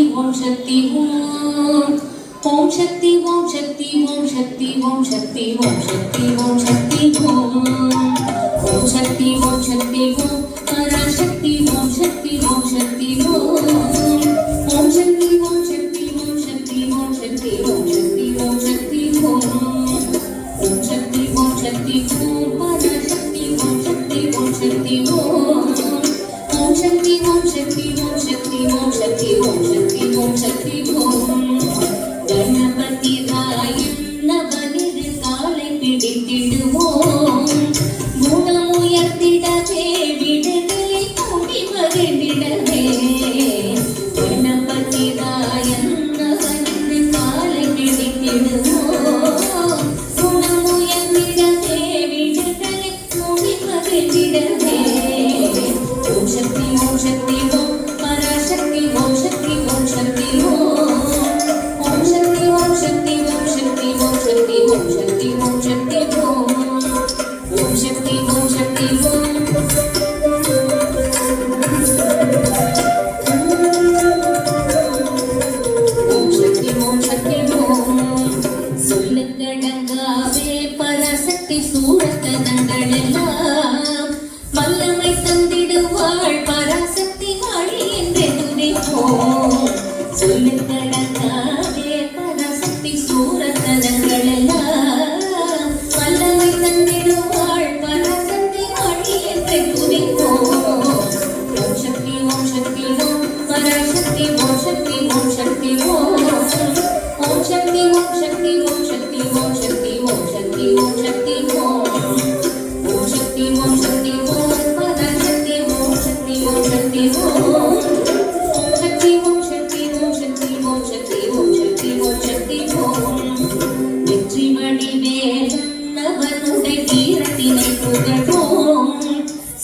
ஓம் சக்தி ஓம் ஓம் சக்தி ஓம் சக்தி ஓம் சக்தி ஓம் சக்தி ஓம் சக்தி ஓம் சக்தி ஓம் ஓம் சக்தி ஓம் சக்தி ஓம் பராசக்தி ஓம் சக்தி ஓம் சக்தி ஓம் ஓம் சக்தி ஓம் சக்தி ஓம் சக்தி ஓம் சக்தி ஓம் சக்தி ஓம் சக்தி ஓம் ஓம் சக்தி ஓம் சக்தி ஓம் பராசக்தி ஓம் சக்தி ஓம் சக்தி ஓம் ஓம் சக்தி ஓம் சக்தி ஓம் சக்தி ஓம் சக்தி ஓம் சக்தி ஓம் சக்தி ஓம் கணபதி ராயன் நவனிரு காலை பிடித்திடுவோம் குணமுயர்த்திடவே விடுதலை கூடி மகிழ்ந்திடவே கணபதி ராயன் நவனிரு காலை பிடித்திடுவோம் குணமுயர்த்திடவே விடுதலை கூடி மகிழ்ந்திடவே ஓம் சக்தி ஓம் சக்தி ஓம் பராசக்தி ஓம் சக்தி ஓம் சக்தி ஓம் ஓம் சக்தி ஓம் சக்தி ஓம் சக்தி ஓம் சக்தி ஓம் சக்தி ஓம் சக்தி ஓம் ஓம் சக்தி ஓம் சக்தி ஓம் ஓம் சக்தி ஓம் சக்தி ஓம் சொல்லுக்கடங்காவே பராசக்தி சூரத்தனங்கள் எல்லாம் வல்லமை தந்திடுவாள் பராசக்தி வாழி என்றே துதிப்போம் சொல்லுக்கடங்காவே பராசக்தி சூரத்தனங்கள் எல்லாம் வல்லமை தந்திடுவாள் பராசக்தி வாழி என்றே துதிப்போம் ஓம் சக்தி ஓம் சக்தி ஓம் பராசக்தி ஓம் சக்தி ஓம் சக்தி ஓம் ஓம் சக்தி ஓம் சக்தி ஓம் சக்தி ஓம் சக்தி ஓம் சக்தி ஓம் சக்தி ஓம் ஓம் சக்தி ஓம் சக்தி ஓம் பராசக்தி ஓம் சக்தி ஓம் சக்தி ஓம் ஓம் சக்தி ஓம் சக்தி ஓம் சக்தி ஓம் சக்தி ஓம் சக்தி ஓம் சக்தி ஓம் வெற்றி வடிவேலன் அவனுடைய வீரத்தினை புகழ்வோம்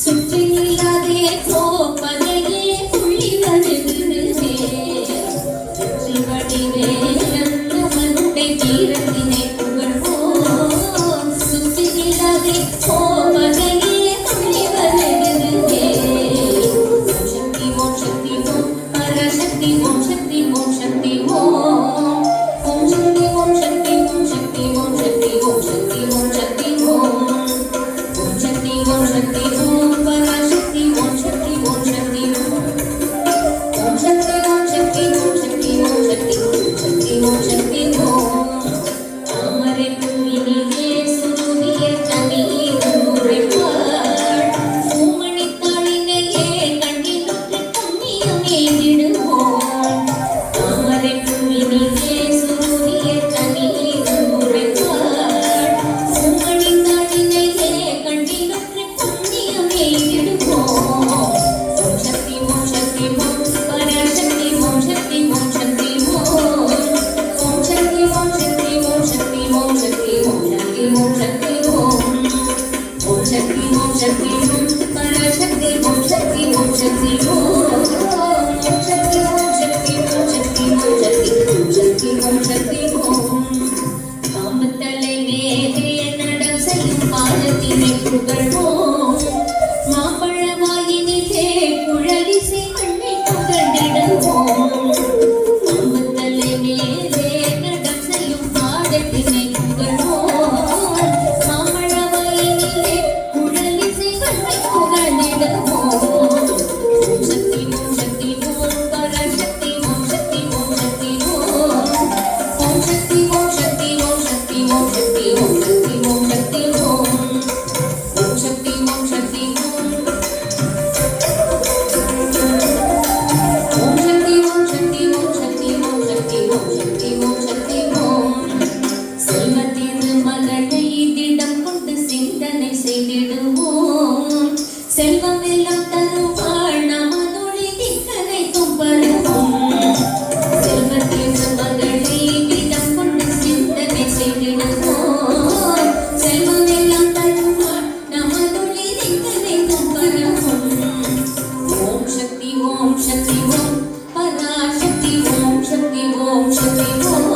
சுற்றி நில்லாதே கோப்பதையே புள்ளி வருகிறதே வெற்றி வடிவேலன் அவனுடைய வீரத்தினை புகழ்வோம் சுற்றி நில்லாதே கோப்பதையே புள்ளி வருகிறதே ஓம் சக்தி ஓம் சக்தி ஓம் பராசக்தி ஓம் சக்தி ஓம் சக்தி ஓம் ஓம் சக்தி ஓம் சக்தி ஓம் சக்தி ஓம் சக்தி ஓம் சக்தி ஓம் சக்தி ஓம் ஓம் சக்தி ஓம் சக்தி ஓம் பராசக்தி ஓம் சக்தி ஓம் சக்தி ஓம் ஓம் சக்தி ஓம் சக்தி ஓம் சக்தி ஓம் சக்தி ஓம் சக்தி ஓம் தாமரை பூவினிலே சுருதிய தண்ணீர் உரைப்பாள் பூமணி தாளினையே கண்ணிலுற்று புண்ணியமே விடுவோம் தாமரை பூவினிலே சுருதிய தண்ணீர் உரைப்பாள் பூமணி தாளினையே கண்ணிலுற்று புண்ணியமே விடுவோம் ஓம் சக்தி ஓம் சக்தி ஓம் பராசக்தி ஓம் சக்தி ஓம் சக்தி ஓம் ஓம் சக்தி ஓம் சக்தி ஓம் சக்தி ஓம் சக்தி ஓம் சக்தி ஓம் சக்தி ஓம் ஓம் சக்தி ஓம் சக்தி ஓம் பராசக்தி ஓம் சக்தி ஓம் சக்தி ஓம் ஓம் சக்தி ஓம் சக்தி ஓம் சக்தி ஓம் சக்தி ஓம் சக்தி ஓம் காமத்தலை மேலே நடம் செய்யும் பாதத்தினை புகழ்வோம் மாம்பழவாயினிலே குழலிசை மண்ணை புகழ்ந்திடுவோம் காமத்தலை மேலே நடம் செய்யும் பாதத்தினை புகழ்வோம் மாம்பழவாயினிலே குழலிசை மண்ணை புகழ்ந்திடுவோம் ஓம் சக்தி ஓம் சக்தி ஓம் பராசக்தி ஓம் சக்தி ஓம் சக்தி ஓம் ஓம் சக்தி ஓம் சக்தி ஓம் சக்தி ஓம் சக்தி ஓம் சக்தி ஓம் சக்தி ஓம் ஓம் சக்தி ஓம் சக்தி ஓம் ஓம் சக்தி ஓம் சக்தி ஓம் சக்தி ஓம் சக்தி ஓம் சக்தி ஓம் சக்தி ஓம் செல்வத்திரு மலனை திடம் கொண்டு சிந்தனை செய்திடுவோம் செல்வம் எல்லாம் தருவாள் நமதொழி திக்கனை தும்பருவோம் செல்வத்திரு மலனை திடம் கொண்டு சிந்தனை செய்திடுவோம் செல்வம் எல்லாம் தருவாள் நமதொழி திக்கனை தும்பருவோம் ஓம் சக்தி ஓம் சக்தி ஓம் பராசக்தி ஓம் சக்தி ஓம் சக்தி ஓம்